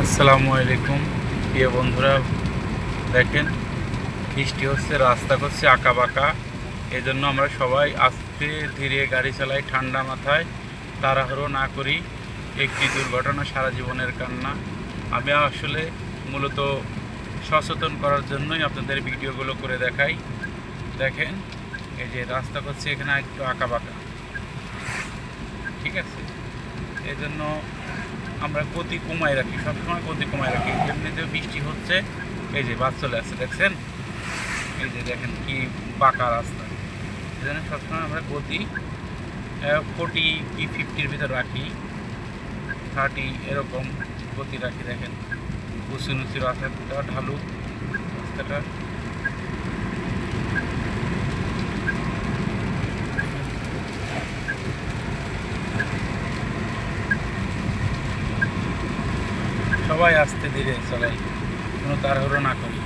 আসসালামু আলাইকুম প্রিয় বন্ধুরা, দেখেন বৃষ্টি হচ্ছে, রাস্তা করছে আঁকা বাঁকা। এই জন্য আমরা সবাই আস্তে ধীরে গাড়ি চালাই, ঠান্ডা মাথায়, তাড়াহুড়ো না করি। একটি দুর্ঘটনা সারা জীবনের কান্না। আমি আসলে মূলত সচেতন করার জন্যই আপনাদের ভিডিওগুলো করে দেখাই। দেখেন এই যে রাস্তা করছে, এখানে একটু আঁকা বাঁকা, ঠিক আছে। এই জন্য আমরা গতি কমায় রাখি, সবসময় গতি কমায় রাখি। এমনিতে বৃষ্টি হচ্ছে, এই যে বাস চলে আসছে, দেখছেন? এই যে দেখেন কি বাঁকা রাস্তা। এই জন্য সবসময় আমরা গতি 40 কি 50-র ভিতর রাখি, 30 এরকম গতি রাখি। দেখেন উঁচু নুচু রাস্তাটা, ঢালু রাস্তাটা। সবাই আস্তে ধীরে চালাই, কোনো তাড়াহুড়ো না করি।